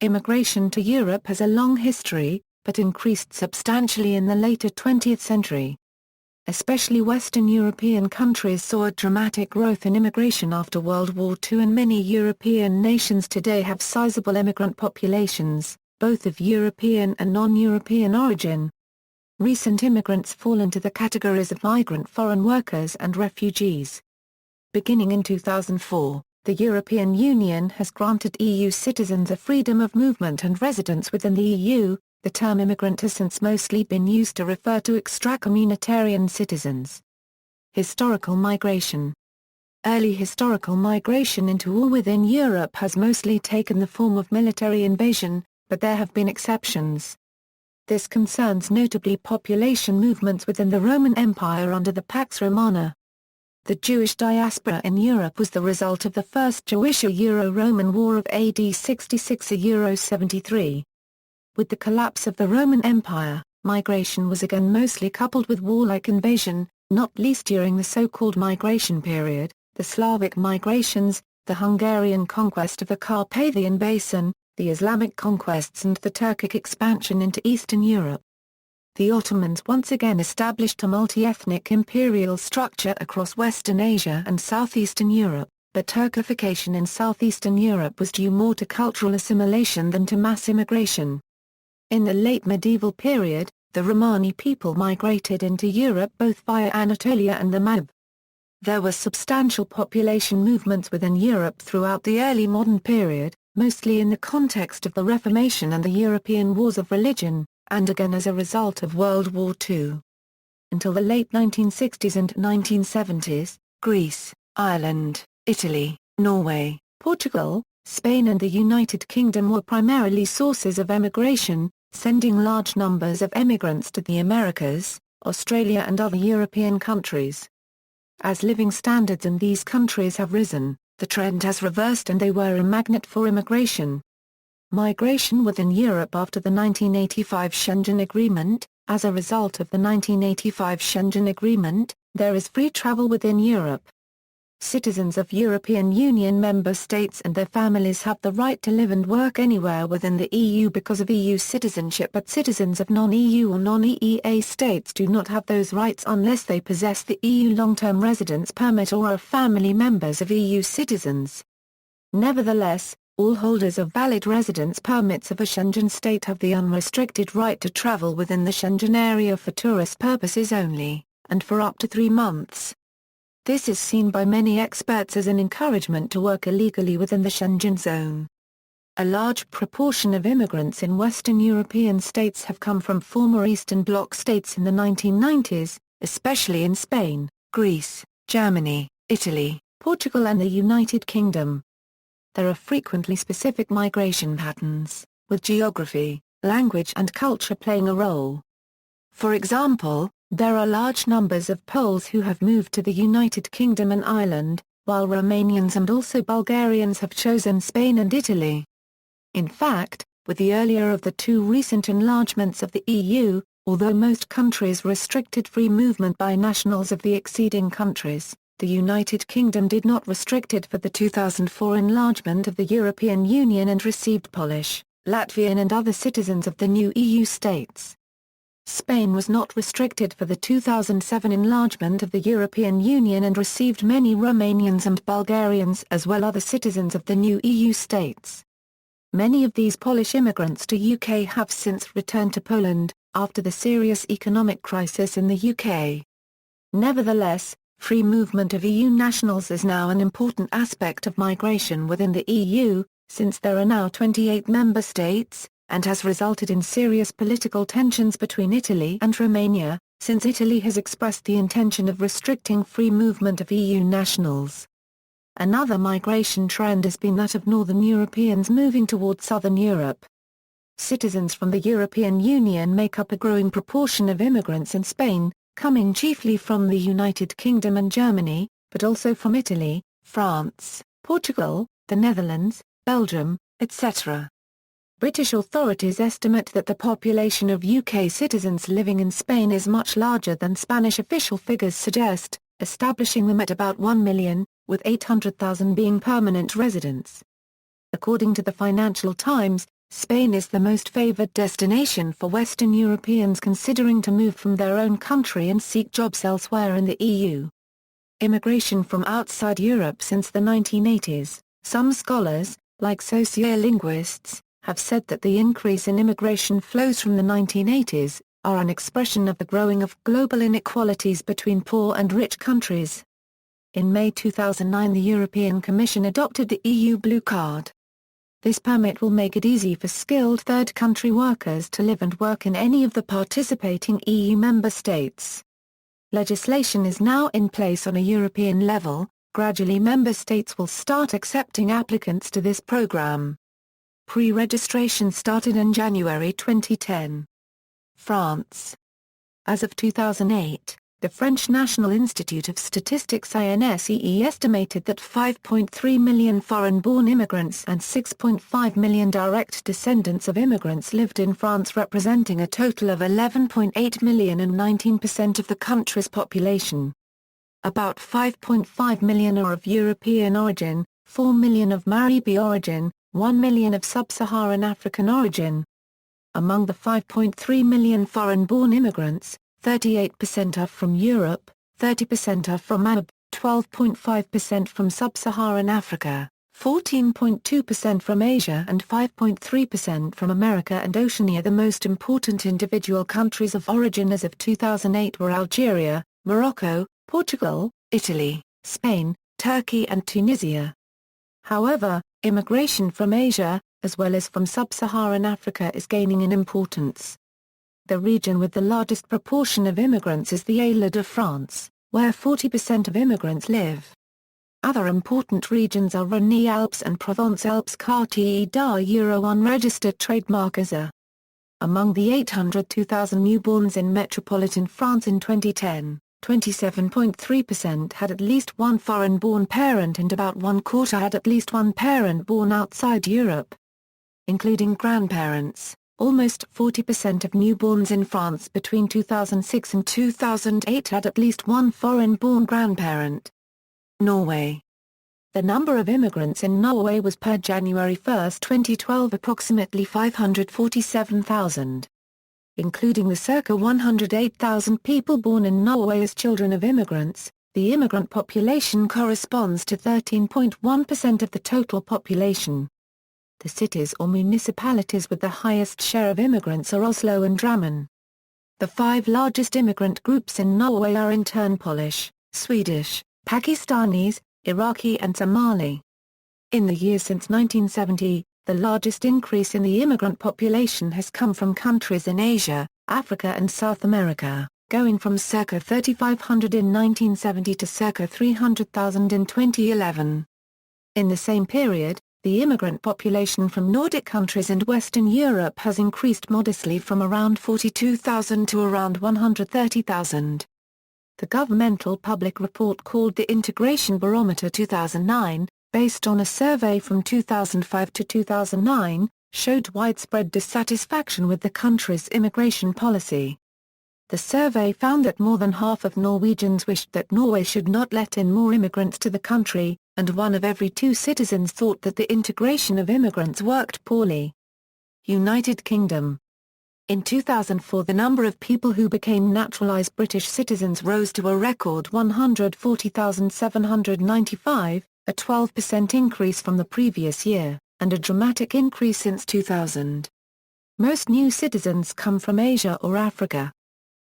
Immigration to Europe has a long history, but increased substantially in the later 20th century. Especially Western European countries saw a dramatic growth in immigration after World War II, and many European nations today have sizable immigrant populations, both of European and non-European origin. Recent immigrants fall into the categories of migrant foreign workers and refugees. Beginning in 2004, the European Union has granted EU citizens a freedom of movement and residence within the EU. The term immigrant has since mostly been used to refer to extracommunitarian citizens. Historical migration. Early historical migration into or within Europe has mostly taken the form of military invasion, but there have been exceptions. This concerns notably population movements within the Roman Empire under the Pax Romana. The Jewish diaspora in Europe was the result of the First Jewish-Euro-Roman War of AD 66–73. With the collapse of the Roman Empire, migration was again mostly coupled with warlike invasion, not least during the so-called migration period, the Slavic migrations, the Hungarian conquest of the Carpathian Basin, the Islamic conquests and the Turkic expansion into Eastern Europe. The Ottomans once again established a multi-ethnic imperial structure across Western Asia and Southeastern Europe, but Turkification in Southeastern Europe was due more to cultural assimilation than to mass immigration. In the late medieval period, the Romani people migrated into Europe both via Anatolia and the Maghreb. There were substantial population movements within Europe throughout the early modern period, mostly in the context of the Reformation and the European Wars of Religion, and again as a result of World War II. Until the late 1960s and 1970s, Greece, Ireland, Italy, Norway, Portugal, Spain and the United Kingdom were primarily sources of emigration, sending large numbers of emigrants to the Americas, Australia and other European countries. As living standards in these countries have risen, the trend has reversed and they were a magnet for immigration. Migration within Europe after the 1985 Schengen Agreement. As a result of the 1985 Schengen Agreement, there is free travel within Europe. Citizens of European Union member states and their families have the right to live and work anywhere within the EU because of EU citizenship, but citizens of non-EU or non-EEA states do not have those rights unless they possess the EU long-term residence permit or are family members of EU citizens. Nevertheless, all holders of valid residence permits of a Schengen state have the unrestricted right to travel within the Schengen area for tourist purposes only, and for up to 3 months. This is seen by many experts as an encouragement to work illegally within the Schengen zone. A large proportion of immigrants in Western European states have come from former Eastern Bloc states in the 1990s, especially in Spain, Greece, Germany, Italy, Portugal and the United Kingdom. There are frequently specific migration patterns, with geography, language and culture playing a role. For example, there are large numbers of Poles who have moved to the United Kingdom and Ireland, while Romanians and also Bulgarians have chosen Spain and Italy. In fact, with the earlier of the two recent enlargements of the EU, although most countries restricted free movement by nationals of the acceding countries, the United Kingdom did not restrict it for the 2004 enlargement of the European Union and received Polish, Latvian and other citizens of the new EU states. Spain was not restricted for the 2007 enlargement of the European Union and received many Romanians and Bulgarians as well other citizens of the new EU states. Many of these Polish immigrants to UK have since returned to Poland, after the serious economic crisis in the UK. Nevertheless, free movement of EU nationals is now an important aspect of migration within the EU, since there are now 28 member states, and has resulted in serious political tensions between Italy and Romania, since Italy has expressed the intention of restricting free movement of EU nationals. Another migration trend has been that of Northern Europeans moving towards Southern Europe. Citizens from the European Union make up a growing proportion of immigrants in Spain, coming chiefly from the United Kingdom and Germany, but also from Italy, France, Portugal, the Netherlands, Belgium, etc. British authorities estimate that the population of UK citizens living in Spain is much larger than Spanish official figures suggest, establishing them at about 1 million, with 800,000 being permanent residents. According to the Financial Times, Spain is the most favored destination for Western Europeans considering to move from their own country and seek jobs elsewhere in the EU. Immigration from outside Europe since the 1980s. Some scholars, like sociolinguists, have said that the increase in immigration flows from the 1980s, are an expression of the growing of global inequalities between poor and rich countries. In May 2009 the European Commission adopted the EU Blue Card. This permit will make it easy for skilled third-country workers to live and work in any of the participating EU member states. Legislation is now in place on a European level. Gradually member states will start accepting applicants to this program. Pre-registration started in January 2010. France. As of 2008, the French National Institute of Statistics INSEE estimated that 5.3 million foreign-born immigrants and 6.5 million direct descendants of immigrants lived in France, representing a total of 11.8 million and 19% of the country's population. About 5.5 million are of European origin, 4 million of Maghreb origin, 1 million of sub-Saharan African origin. Among the 5.3 million foreign-born immigrants, 38% are from Europe, 30% are from Maghreb, 12.5% from sub-Saharan Africa, 14.2% from Asia and 5.3% from America and Oceania. The most important individual countries of origin as of 2008 were Algeria, Morocco, Portugal, Italy, Spain, Turkey and Tunisia. However, immigration from Asia, as well as from sub-Saharan Africa, is gaining in importance. The region with the largest proportion of immigrants is the Île-de-France, where 40% of immigrants live. Other important regions are Rhône-Alpes and Provence-Alpes. Quartier d'Euro unregistered trademark as a. Among the 802,000 newborns in metropolitan France in 2010, 27.3% had at least one foreign-born parent and about one quarter had at least one parent born outside Europe. Including grandparents, almost 40% of newborns in France between 2006 and 2008 had at least one foreign-born grandparent. Norway. The number of immigrants in Norway was per January 1, 2012 approximately 547,000. Including the circa 108,000 people born in Norway as children of immigrants, the immigrant population corresponds to 13.1% of the total population. The cities or municipalities with the highest share of immigrants are Oslo and Drammen. The 5 largest immigrant groups in Norway are in turn Polish, Swedish, Pakistanis, Iraqi and Somali. In the years since 1970, the largest increase in the immigrant population has come from countries in Asia, Africa and South America, going from circa 3,500 in 1970 to circa 300,000 in 2011. In the same period, the immigrant population from Nordic countries and Western Europe has increased modestly from around 42,000 to around 130,000. The governmental public report called the Integration Barometer 2009, based on a survey from 2005 to 2009, showed widespread dissatisfaction with the country's immigration policy. The survey found that more than half of Norwegians wished that Norway should not let in more immigrants to the country, and 1 of every 2 citizens thought that the integration of immigrants worked poorly. United Kingdom. In 2004 the number of people who became naturalised British citizens rose to a record 140,795, a 12% increase from the previous year, and a dramatic increase since 2000. Most new citizens come from Asia or Africa.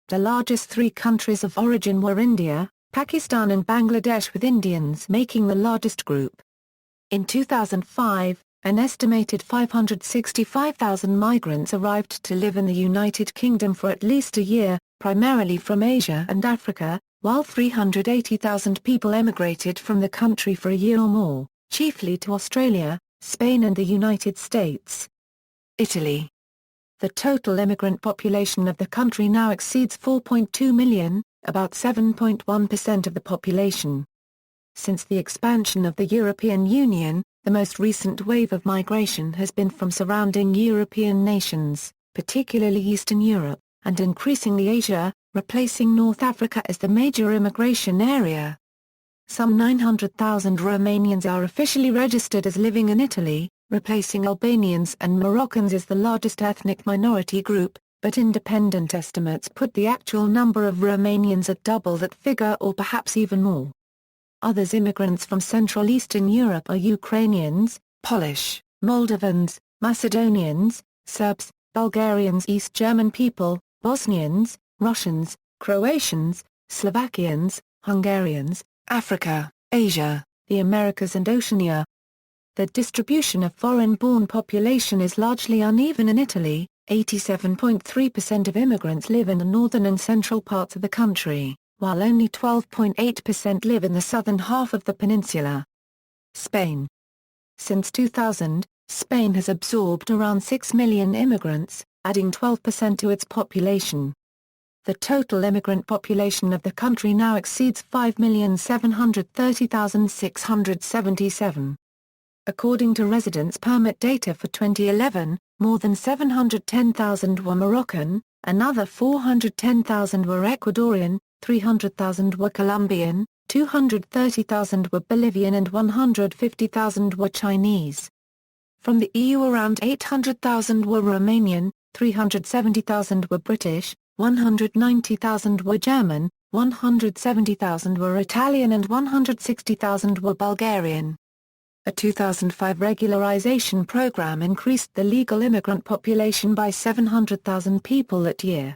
The largest 3 countries of origin were India, Pakistan and Bangladesh, with Indians making the largest group. In 2005, an estimated 565,000 migrants arrived to live in the United Kingdom for at least a year, primarily from Asia and Africa, while 380,000 people emigrated from the country for a year or more, chiefly to Australia, Spain and the United States. Italy. The total immigrant population of the country now exceeds 4.2 million, about 7.1% of the population. Since the expansion of the European Union, the most recent wave of migration has been from surrounding European nations, particularly Eastern Europe, and increasingly Asia, replacing North Africa as the major immigration area. Some 900,000 Romanians are officially registered as living in Italy, replacing Albanians and Moroccans as the largest ethnic minority group, but independent estimates put the actual number of Romanians at double that figure or perhaps even more. Others immigrants from Central Eastern Europe are Ukrainians, Polish, Moldovans, Macedonians, Serbs, Bulgarians, East German people, Bosnians, Russians, Croatians, Slovakians, Hungarians, Africa, Asia, the Americas and Oceania. The distribution of foreign-born population is largely uneven in Italy. 87.3% of immigrants live in the northern and central parts of the country, while only 12.8% live in the southern half of the peninsula. Spain. Since 2000, Spain has absorbed around 6 million immigrants, adding 12% to its population. The total immigrant population of the country now exceeds 5,730,677. According to residence permit data for 2011, more than 710,000 were Moroccan, another 410,000 were Ecuadorian, 300,000 were Colombian, 230,000 were Bolivian and 150,000 were Chinese. From the EU around 800,000 were Romanian, 370,000 were British, 190,000 were German, 170,000 were Italian and 160,000 were Bulgarian. A 2005 regularization program increased the legal immigrant population by 700,000 people that year.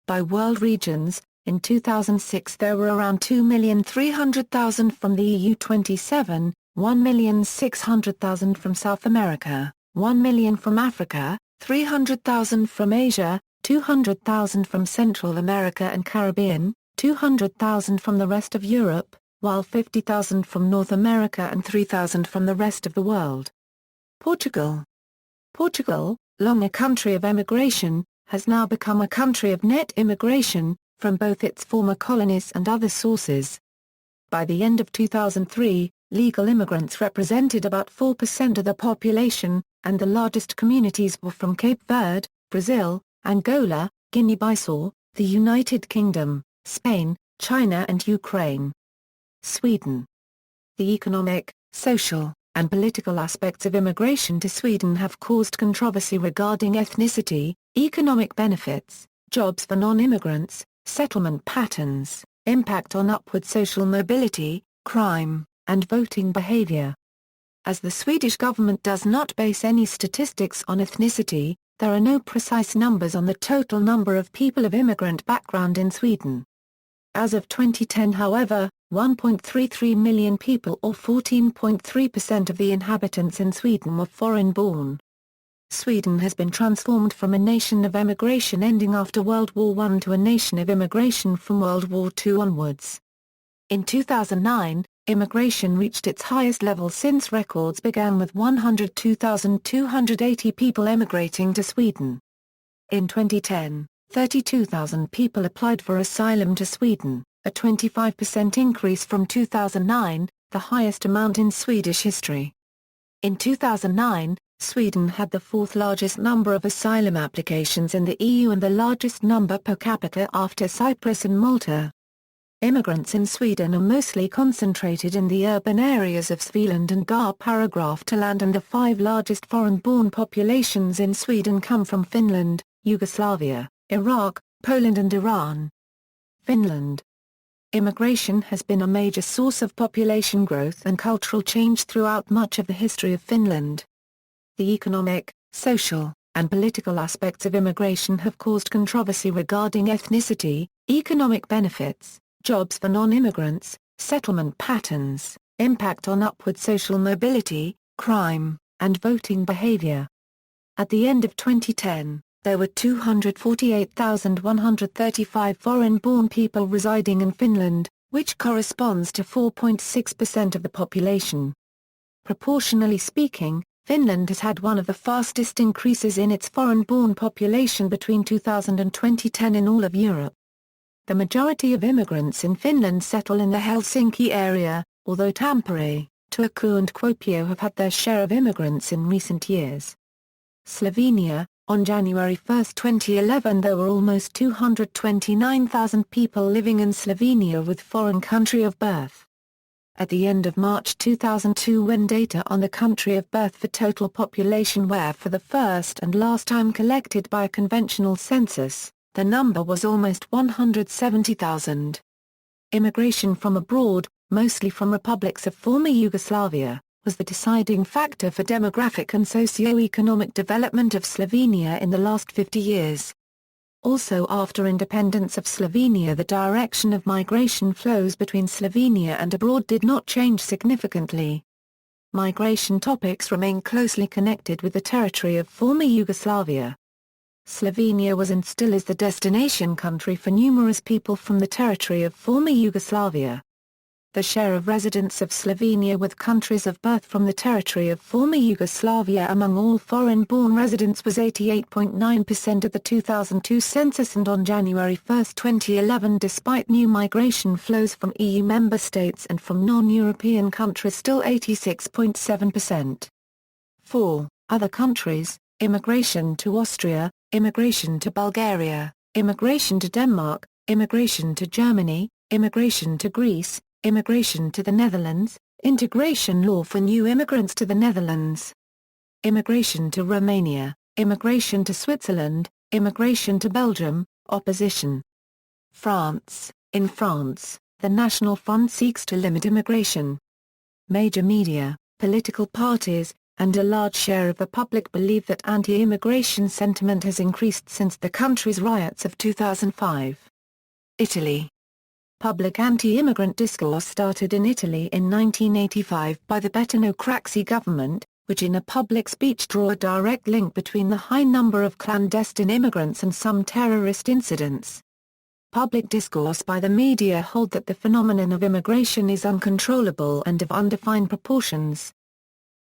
By world regions, in 2006 there were around 2,300,000 from the EU 27, 1,600,000 from South America, 1 million from Africa, 300,000 from Asia, 200,000 from Central America and Caribbean, 200,000 from the rest of Europe, while 50,000 from North America and 3,000 from the rest of the world. Portugal. Portugal, long a country of emigration, has now become a country of net immigration, from both its former colonies and other sources. By the end of 2003, legal immigrants represented about 4% of the population, and the largest communities were from Cape Verde, Brazil, Angola, Guinea-Bissau, the United Kingdom, Spain, China and Ukraine. Sweden. The economic, social, and political aspects of immigration to Sweden have caused controversy regarding ethnicity, economic benefits, jobs for non-immigrants, settlement patterns, impact on upward social mobility, crime, and voting behavior. As the Swedish government does not base any statistics on ethnicity, there are no precise numbers on the total number of people of immigrant background in Sweden. As of 2010 however, 1.33 million people or 14.3% of the inhabitants in Sweden were foreign-born. Sweden has been transformed from a nation of emigration ending after World War I to a nation of immigration from World War II onwards. In 2009, immigration reached its highest level since records began with 102,280 people emigrating to Sweden. In 2010, 32,000 people applied for asylum to Sweden, a 25% increase from 2009, the highest amount in Swedish history. In 2009, Sweden had the fourth largest number of asylum applications in the EU and the largest number per capita after Cyprus and Malta. Immigrants in Sweden are mostly concentrated in the urban areas of Svealand and Paragraftaland, and the five largest foreign-born populations in Sweden come from Finland, Yugoslavia, Iraq, Poland and Iran. Finland. Immigration has been a major source of population growth and cultural change throughout much of the history of Finland. The economic, social, and political aspects of immigration have caused controversy regarding ethnicity, economic benefits, jobs for non-immigrants, settlement patterns, impact on upward social mobility, crime, and voting behavior. At the end of 2010, there were 248,135 foreign-born people residing in Finland, which corresponds to 4.6% of the population. Proportionally speaking, Finland has had one of the fastest increases in its foreign-born population between 2000 and 2010 in all of Europe. The majority of immigrants in Finland settle in the Helsinki area, although Tampere, Turku and Kuopio have had their share of immigrants in recent years. Slovenia. On January 1, 2011 there were almost 229,000 people living in Slovenia with foreign country of birth. At the end of March 2002, when data on the country of birth for total population were for the first and last time collected by a conventional census, the number was almost 170,000. Immigration from abroad, mostly from republics of former Yugoslavia, was the deciding factor for demographic and socio-economic development of Slovenia in the last 50 years. Also, after independence of Slovenia, the direction of migration flows between Slovenia and abroad did not change significantly. Migration topics remain closely connected with the territory of former Yugoslavia. Slovenia was and still is the destination country for numerous people from the territory of former Yugoslavia. The share of residents of Slovenia with countries of birth from the territory of former Yugoslavia among all foreign-born residents was 88.9% at the 2002 census, and on January 1, 2011, despite new migration flows from EU member states and from non-European countries, still 86.7%. 4. Other countries: immigration to Austria, immigration to Bulgaria, immigration to Denmark, immigration to Germany, immigration to Greece, immigration to the Netherlands, integration law for new immigrants to the Netherlands, immigration to Romania, immigration to Switzerland, immigration to Belgium, opposition. France. In France, the National Front seeks to limit immigration. Major media, political parties, and a large share of the public believe that anti-immigration sentiment has increased since the country's riots of 2005. Italy. Public anti-immigrant discourse started in Italy in 1985 by the Bettino Craxi government, which in a public speech drew a direct link between the high number of clandestine immigrants and some terrorist incidents. Public discourse by the media hold that the phenomenon of immigration is uncontrollable and of undefined proportions.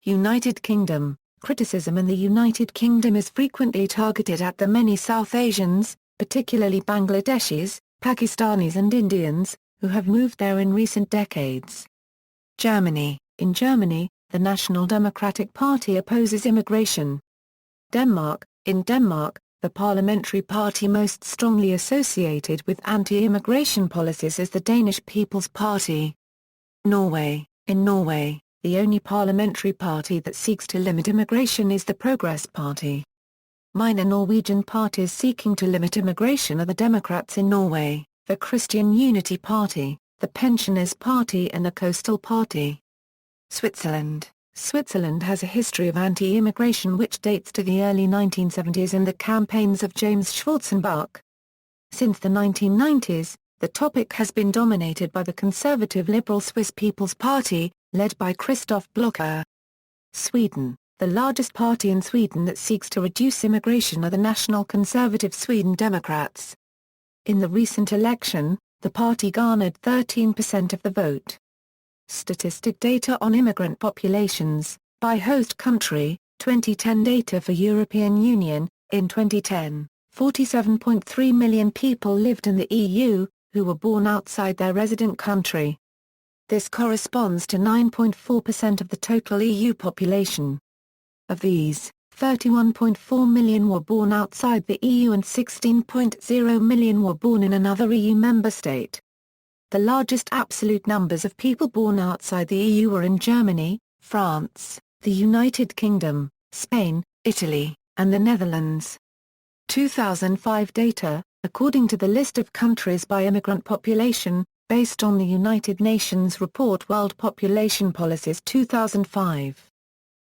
United Kingdom. Criticism in the United Kingdom is frequently targeted at the many South Asians, particularly Bangladeshis, Pakistanis and Indians, who have moved there in recent decades. Germany. In Germany, the National Democratic Party opposes immigration. Denmark. In Denmark, the parliamentary party most strongly associated with anti-immigration policies is the Danish People's Party. Norway. In Norway, the only parliamentary party that seeks to limit immigration is the Progress Party. Minor Norwegian parties seeking to limit immigration are the Democrats in Norway, the Christian Unity Party, the Pensioners' Party and the Coastal Party. Switzerland. Switzerland has a history of anti-immigration which dates to the early 1970s and the campaigns of James Schwarzenbach. Since the 1990s, the topic has been dominated by the conservative liberal Swiss People's Party, led by Christoph Blocher. Sweden. The largest party in Sweden that seeks to reduce immigration are the National Conservative Sweden Democrats. In the recent election, the party garnered 13% of the vote. Statistic data on immigrant populations, by host country, 2010 data for European Union. In 2010, 47.3 million people lived in the EU, who were born outside their resident country. This corresponds to 9.4% of the total EU population. Of these, 31.4 million were born outside the EU and 16.0 million were born in another EU member state. The largest absolute numbers of people born outside the EU were in Germany, France, the United Kingdom, Spain, Italy, and the Netherlands. 2005 data, according to the list of countries by immigrant population, based on the United Nations report World Population Policies 2005.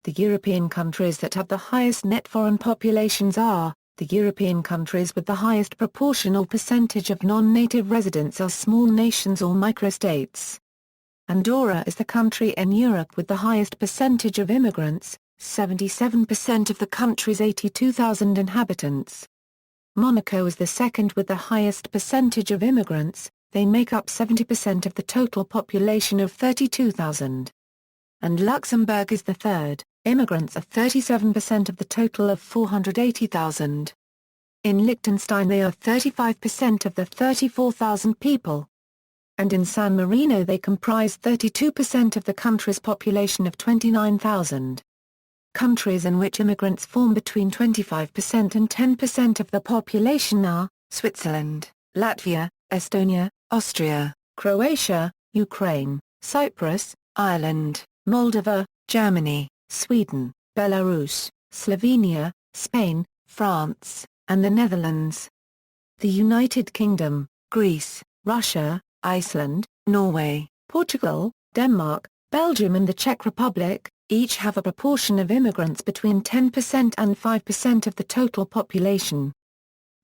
The European countries that have the highest net foreign populations are, the European countries with the highest proportional percentage of non-native residents are small nations or microstates. Andorra is the country in Europe with the highest percentage of immigrants, 77% of the country's 82,000 inhabitants. Monaco is the second with the highest percentage of immigrants, they make up 70% of the total population of 32,000. And Luxembourg is the third. Immigrants are 37% of the total of 480,000. In Liechtenstein they are 35% of the 34,000 people. And in San Marino they comprise 32% of the country's population of 29,000. Countries in which immigrants form between 25% and 10% of the population are, Switzerland, Latvia, Estonia, Austria, Croatia, Ukraine, Cyprus, Ireland, Moldova, Germany, Sweden, Belarus, Slovenia, Spain, France, and the Netherlands. The United Kingdom, Greece, Russia, Iceland, Norway, Portugal, Denmark, Belgium and the Czech Republic, each have a proportion of immigrants between 10% and 5% of the total population.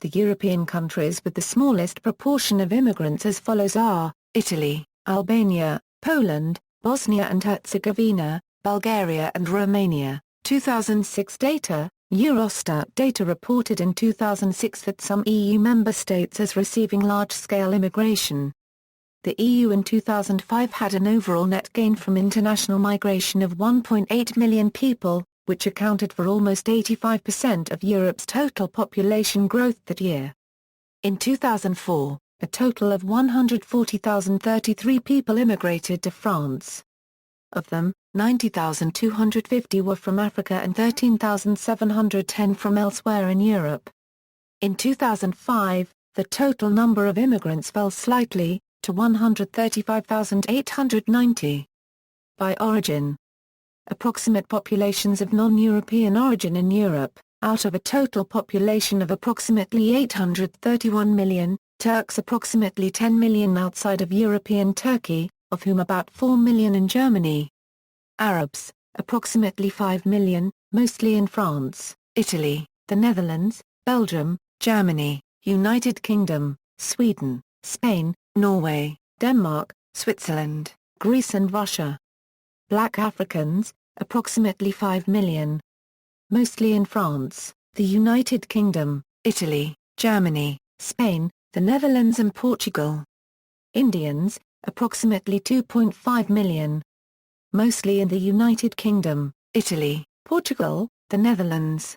The European countries with the smallest proportion of immigrants as follows are: Italy, Albania, Poland, Bosnia and Herzegovina, Bulgaria and Romania. 2006 data, Eurostat data reported in 2006 that some EU member states as receiving large-scale immigration. The EU in 2005 had an overall net gain from international migration of 1.8 million people, which accounted for almost 85% of Europe's total population growth that year. In 2004, a total of 140,033 people immigrated to France. Of them, 90,250 were from Africa and 13,710 from elsewhere in Europe. In 2005, the total number of immigrants fell slightly, to 135,890. By origin. Approximate populations of non-European origin in Europe, out of a total population of approximately 831 million, Turks approximately 10 million outside of European Turkey, of whom about 4 million in Germany. Arabs, approximately 5 million, mostly in France, Italy, the Netherlands, Belgium, Germany, United Kingdom, Sweden, Spain, Norway, Denmark, Switzerland, Greece and Russia. Black Africans, approximately 5 million. Mostly in France, the United Kingdom, Italy, Germany, Spain, the Netherlands and Portugal. Indians, approximately 2.5 million. Mostly in the United Kingdom, Italy, Portugal, the Netherlands.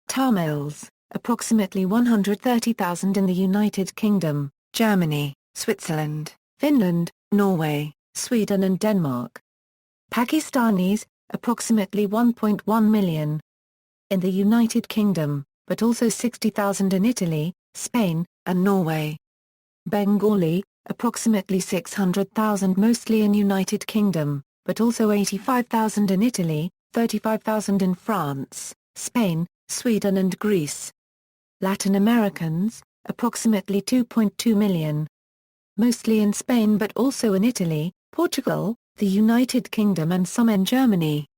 Tamils, approximately 130,000 in the United Kingdom, Germany, Switzerland, Finland, Norway, Sweden and Denmark. Pakistanis, approximately 1.1 million. In the United Kingdom, but also 60,000 in Italy, Spain, and Norway. Bengali, approximately 600,000 mostly in United Kingdom, but also 85,000 in Italy, 35,000 in France, Spain, Sweden and Greece. Latin Americans, approximately 2.2 million. Mostly in Spain but also in Italy, Portugal, the United Kingdom and some in Germany.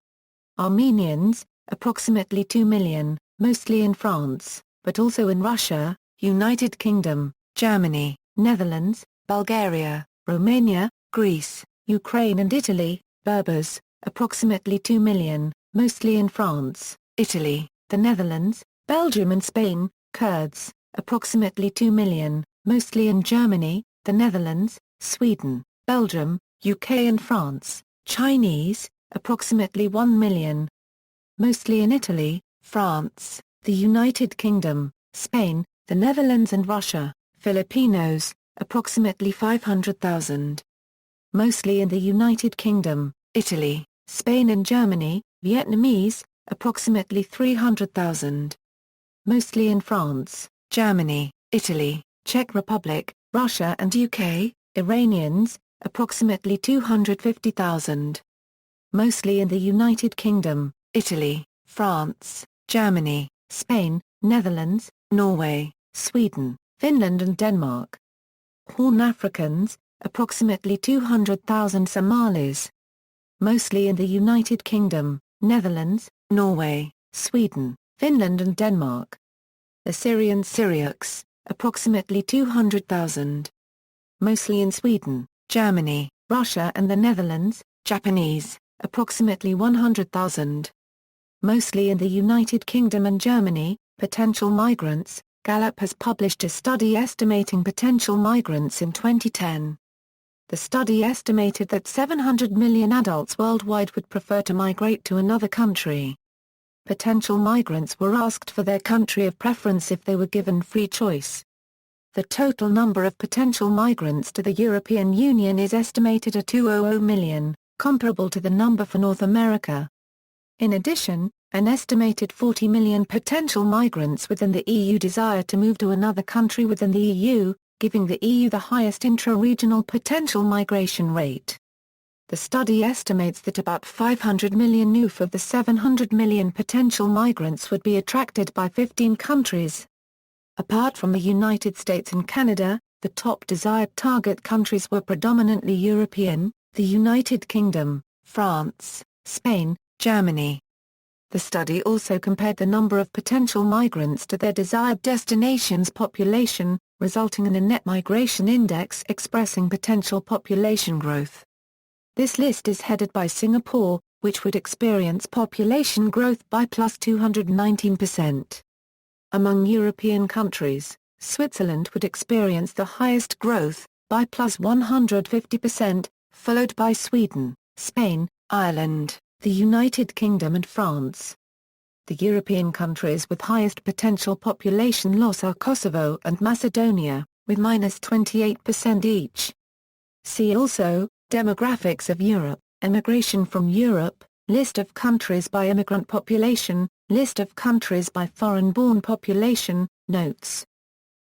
Armenians, approximately 2 million, mostly in France, but also in Russia, United Kingdom, Germany, Netherlands, Bulgaria, Romania, Greece, Ukraine and Italy. Berbers, approximately 2 million, mostly in France, Italy, the Netherlands, Belgium and Spain. Kurds, approximately 2 million, mostly in Germany, the Netherlands, Sweden, Belgium, UK and France. Chinese, approximately 1 million. Mostly in Italy, France, the United Kingdom, Spain, the Netherlands and Russia. Filipinos, approximately 500,000. Mostly in the United Kingdom, Italy, Spain and Germany. Vietnamese, approximately 300,000. Mostly in France, Germany, Italy, Czech Republic, Russia and UK. Iranians, approximately 250,000. Mostly in the United Kingdom, Italy, France, Germany, Spain, Netherlands, Norway, Sweden, Finland and Denmark. Horn Africans, approximately 200,000 Somalis. Mostly in the United Kingdom, Netherlands, Norway, Sweden, Finland and Denmark. Assyrian Syriacs, approximately 200,000. Mostly in Sweden, Germany, Russia and the Netherlands. Japanese, approximately 100,000. Mostly in the United Kingdom and Germany. Potential migrants. Gallup has published a study estimating potential migrants in 2010. The study estimated that 700 million adults worldwide would prefer to migrate to another country. Potential migrants were asked for their country of preference if they were given free choice. The total number of potential migrants to the European Union is estimated at 200 million, comparable to the number for North America. In addition, an estimated 40 million potential migrants within the EU desire to move to another country within the EU, giving the EU the highest intra-regional potential migration rate. The study estimates that about 500 million new of the 700 million potential migrants would be attracted by 15 countries. Apart from the United States and Canada, the top desired target countries were predominantly European, the United Kingdom, France, Spain, Germany. The study also compared the number of potential migrants to their desired destination's population, resulting in a net migration index expressing potential population growth. This list is headed by Singapore, which would experience population growth by plus 219%. Among European countries, Switzerland would experience the highest growth, by plus 150%, followed by Sweden, Spain, Ireland, the United Kingdom and France. The European countries with highest potential population loss are Kosovo and Macedonia, with minus 28% each. See also, Demographics of Europe, Immigration from Europe, List of countries by immigrant population, List of countries by foreign-born population, Notes.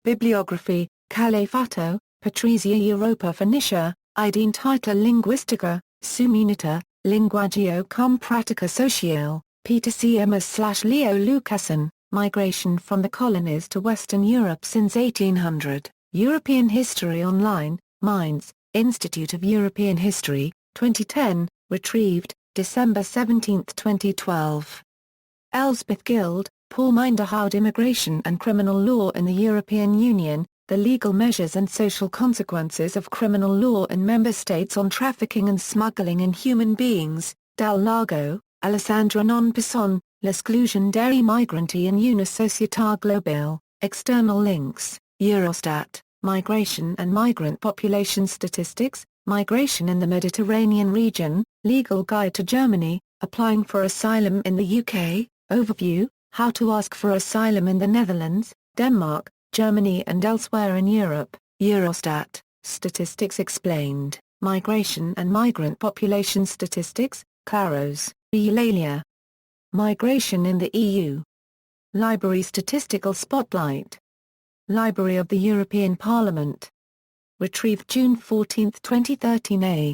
Bibliography, Calefato, Patrizia Europa Phoenicia, Identità Linguistica, Sumunita, Linguaggio cum Pratica Sociale, Peter C. Emmers/Leo Lucassen, Migration from the Colonies to Western Europe since 1800, European History Online, Mainz, Institute of European History, 2010, retrieved, December 17, 2012. Elsbeth Guild, Paul Minderhoud Immigration and Criminal Law in the European Union, the Legal Measures and Social Consequences of Criminal Law in Member States on Trafficking and Smuggling in Human Beings, Del Lago, Alessandra Non Pisson, L'esclusion des migrants en une société globale, external links, Eurostat, Migration and Migrant Population Statistics, Migration in the Mediterranean Region, Legal Guide to Germany, Applying for Asylum in the UK, Overview, How to Ask for Asylum in the Netherlands, Denmark, Germany and elsewhere in Europe, Eurostat, Statistics Explained, Migration and Migrant Population Statistics, Claros, Eulalia. Migration in the EU. Library Statistical Spotlight. Library of the European Parliament. Retrieved June 14, 2013 A.